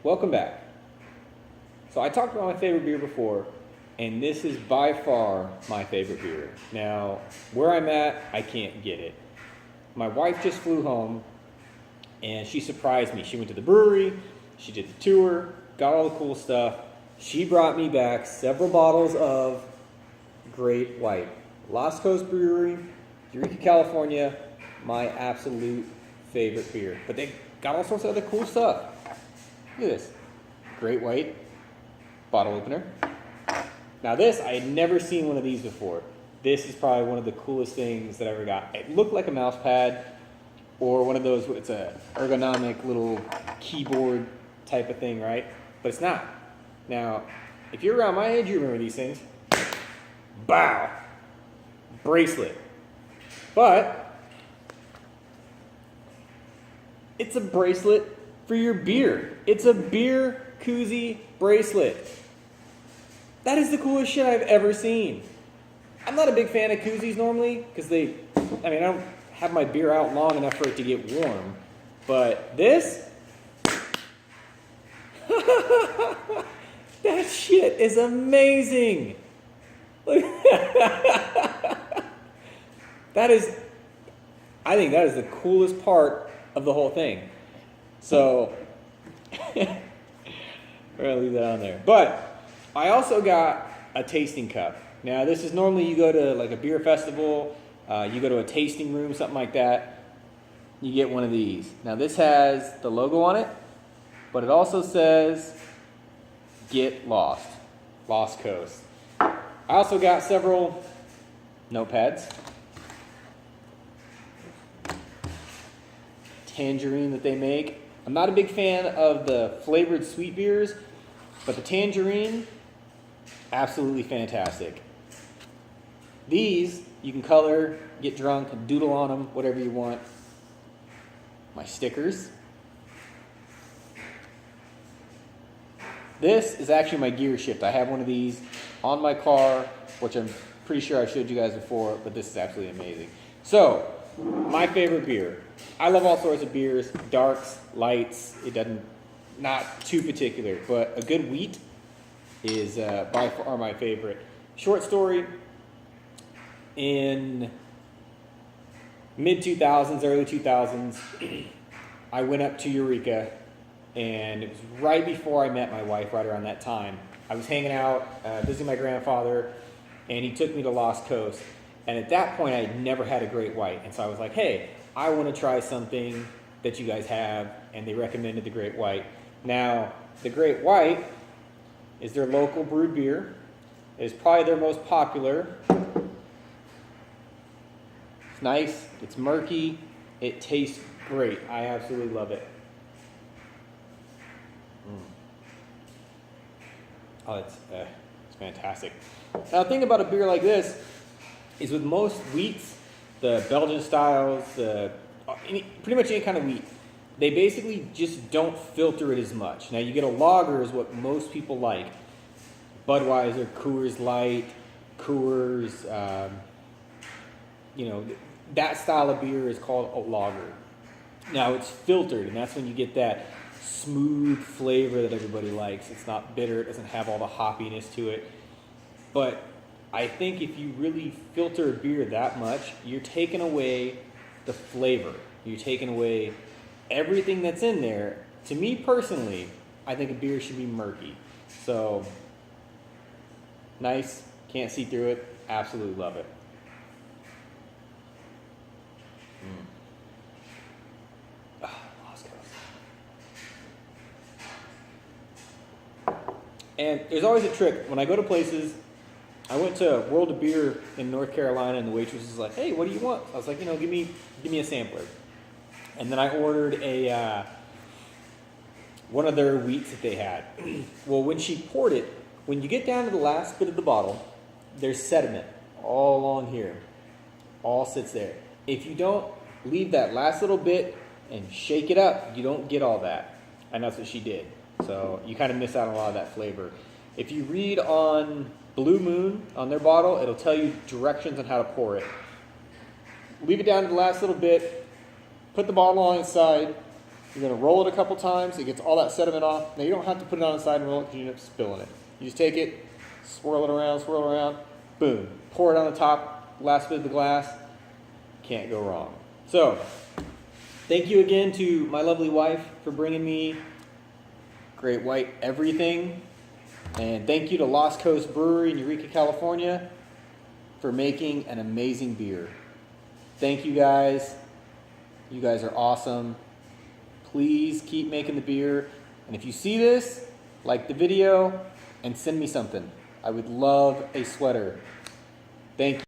welcome back. So I talked about my favorite beer before, and this is by far my favorite beer. Now, where I'm at, I can't get it. My wife just flew home, and she surprised me. She went to the brewery, she did the tour, got all the cool stuff. She brought me back several bottles of Great White. Lost Coast Brewery, Eureka, California, my absolute favorite beer. But they got all sorts of other cool stuff. Look at this. Great White bottle opener. Now this, I had never seen one of these before. This is probably one of the coolest things that I ever got. It looked like a mouse pad or one of those, it's a ergonomic little keyboard type of thing, right? But it's not. Now, if you're around my age, you remember these things. Bow. Bracelet. But it's a bracelet for your beer. It's a beer koozie bracelet. That is the coolest shit I've ever seen. I'm not a big fan of koozies normally because I don't have my beer out long enough for it to get warm. But this, that shit is amazing. Look. I think that is the coolest part of the whole thing. So, we're going to leave that on there. But I also got a tasting cup. Now, this is normally you go to like a beer festival, you go to a tasting room, something like that. You get one of these. Now, this has the logo on it, but it also says, "Get Lost, Lost Coast." I also got several notepads. Tangerine that they make. I'm not a big fan of the flavored sweet beers, but the tangerine, absolutely fantastic. These, you can color, get drunk, doodle on them, whatever you want. My stickers. This is actually my gear shift. I have one of these on my car, which I'm pretty sure I showed you guys before, but this is absolutely amazing. So, my favorite beer. I love all sorts of beers, darks, lights. Not too particular, but a good wheat is by far my favorite. Short story, in mid-2000s, early 2000s, I went up to Eureka, and it was right before I met my wife, right around that time. I was hanging out, visiting my grandfather, and he took me to Lost Coast. And at that point, I had never had a Great White. And so I was like, hey, I want to try something that you guys have. And they recommended the Great White. Now, the Great White is their local brewed beer. It is probably their most popular. It's nice. It's murky. It tastes great. I absolutely love it. Oh, it's fantastic. Now, the thing about a beer like this is with most wheats, the Belgian styles, pretty much any kind of wheat, they basically just don't filter it as much. Now, you get a lager is what most people like. Budweiser, Coors Light, Coors, that style of beer is called a lager. Now, it's filtered, and that's when you get that smooth flavor that everybody likes. It's not bitter, it doesn't have all the hoppiness to it. But I think if you really filter a beer that much, you're taking away the flavor. You're taking away everything that's in there. To me personally, I think a beer should be murky. So, nice, can't see through it, absolutely love it. Lost Coast. And there's always a trick. When I go to places, I went to World of Beer in North Carolina, and the waitress was like, "Hey, what do you want?" I was like, give me a sampler. And then I ordered one of their wheats that they had. Well, when she poured it, when you get down to the last bit of the bottle, there's sediment all along here. All sits there. If you don't leave that last little bit and shake it up, you don't get all that. And that's what she did. So you kind of miss out on a lot of that flavor. If you read on Blue Moon on their bottle, it'll tell you directions on how to pour it. Leave it down to the last little bit, put the bottle on its side, You're gonna roll it a couple times. It gets all that sediment off. Now you don't have to put it on the side and roll it because you end up spilling it. You just take it, swirl it around, boom. Pour it on the top, last bit of the glass. Can't go wrong. So, thank you again to my lovely wife for bringing me Great White everything. And thank you to Lost Coast Brewery in Eureka, California for making an amazing beer. Thank you guys. You guys are awesome. Please keep making the beer. And if you see this, like the video and send me something. I would love a sweater. Thank you.